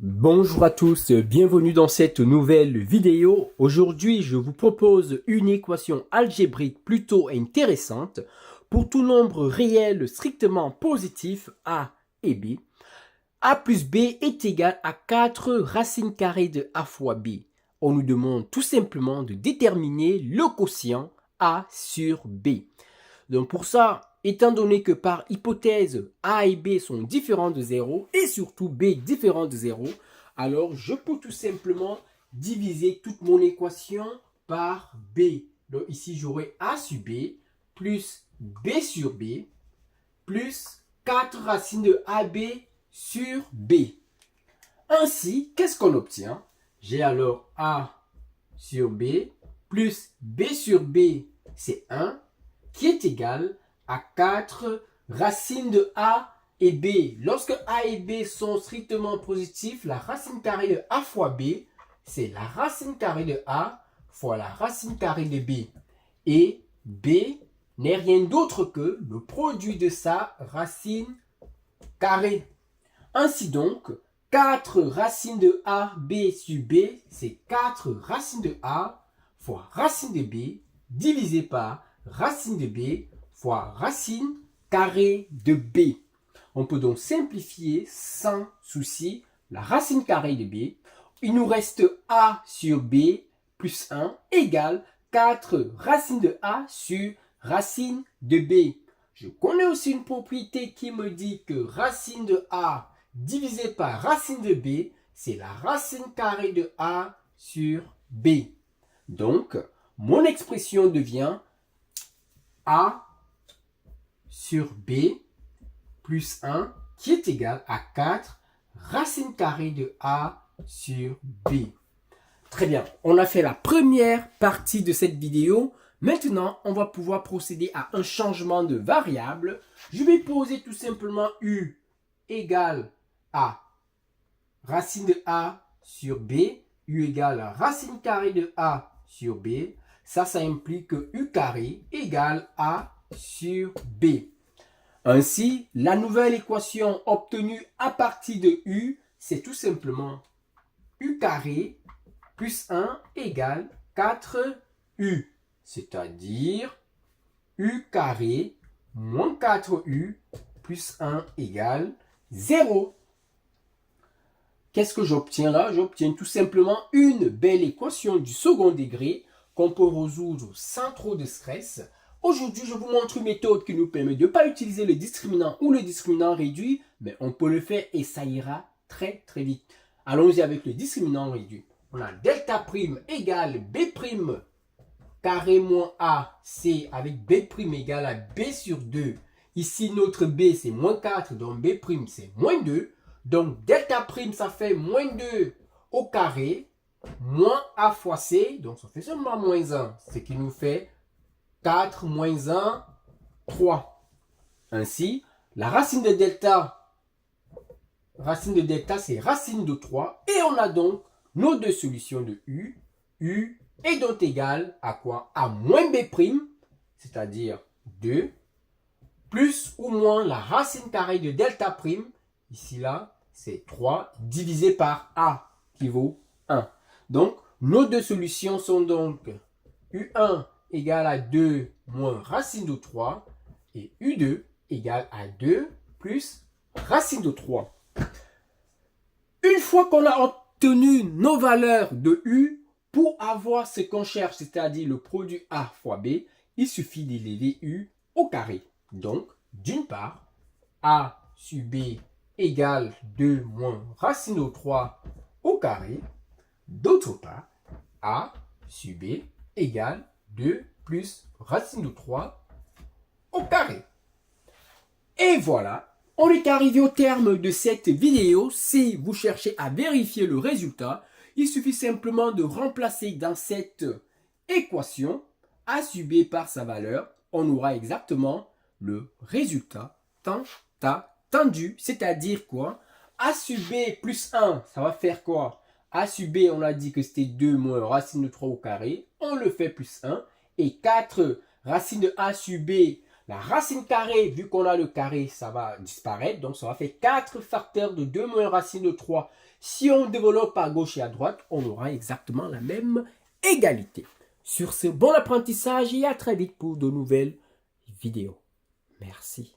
Bonjour à tous, bienvenue dans cette nouvelle vidéo. Aujourd'hui, je vous propose une équation algébrique plutôt intéressante. Pour tout nombre réel strictement positif, a et b, a plus b est égal à 4 racines carrées de a fois b. On nous demande tout simplement de déterminer le quotient a sur b. Donc pour ça, étant donné que par hypothèse, A et B sont différents de 0 et surtout B différent de 0, alors je peux tout simplement diviser toute mon équation par B. Donc ici, j'aurai A sur B plus B sur B plus 4 racines de AB sur B. Ainsi, qu'est-ce qu'on obtient? J'ai alors A sur B plus B sur B, c'est 1, qui est égal à 4 racines de A et B. Lorsque A et B sont strictement positifs, la racine carrée de A fois B, c'est la racine carrée de A fois la racine carrée de B. Et B n'est rien d'autre que le produit de sa racine carrée. Ainsi donc, 4 racines de A, B sur B, c'est 4 racines de A fois racine de B divisé par racine de B fois racine carrée de B. On peut donc simplifier sans souci la racine carrée de B. Il nous reste A sur B plus 1 égale 4 racines de A sur racine de B. Je connais aussi une propriété qui me dit que racine de A divisé par racine de B, c'est la racine carrée de A sur B. Donc, mon expression devient A sur B plus 1 qui est égal à 4 racine carrée de A sur B. Très bien, on a fait la première partie de cette vidéo. Maintenant, on va pouvoir procéder à un changement de variable. Je vais poser tout simplement U égale à racine de A sur B. U égale à racine carrée de A sur B. Ça implique que U carré égale A sur B. Ainsi, la nouvelle équation obtenue à partir de U, c'est tout simplement U carré plus 1 égale 4U. C'est-à-dire U carré moins 4U plus 1 égale 0. Qu'est-ce que j'obtiens là? J'obtiens tout simplement une belle équation du second degré qu'on peut résoudre sans trop de stress. Aujourd'hui, je vous montre une méthode qui nous permet de ne pas utiliser le discriminant ou le discriminant réduit, mais on peut le faire et ça ira très très vite. Allons-y avec le discriminant réduit. On a delta prime égale B prime carré moins A, C avec B prime égale à B sur 2. Ici, notre B, c'est moins 4, donc B prime, c'est moins 2. Donc, delta prime, ça fait moins 2 au carré, moins A fois C, donc ça fait seulement moins 1, ce qui nous fait 4 moins 1, 3. Ainsi, la racine de delta, c'est racine de 3. Et on a donc nos deux solutions de U. U est donc égal à quoi? À moins B prime, c'est-à-dire 2, plus ou moins la racine carrée de delta prime, ici là, c'est 3, divisé par A, qui vaut 1. Donc, nos deux solutions sont donc U1 égale à 2 moins racine de 3 et U2 égale à 2 plus racine de 3. Une fois qu'on a obtenu nos valeurs de U, pour avoir ce qu'on cherche, c'est-à-dire le produit A fois B, il suffit d'élever U au carré. Donc, d'une part, A sur B égale 2 moins racine de 3 au carré. D'autre part, A sur B égale 2 plus racine de 3 au carré. Et voilà, on est arrivé au terme de cette vidéo. Si vous cherchez à vérifier le résultat, il suffit simplement de remplacer dans cette équation A sur B par sa valeur. On aura exactement le résultat tendu, c'est-à-dire quoi? A sur B plus 1, ça va faire quoi? A sur B, on a dit que c'était 2 moins racine de 3 au carré. On le fait plus 1. Et 4 racine de A sur B, La racine carrée, vu qu'on a le carré, ça va disparaître. Donc, ça va faire 4 facteurs de 2 moins racine de 3. Si on développe à gauche et à droite, on aura exactement la même égalité. Sur ce, bon apprentissage et à très vite pour de nouvelles vidéos. Merci.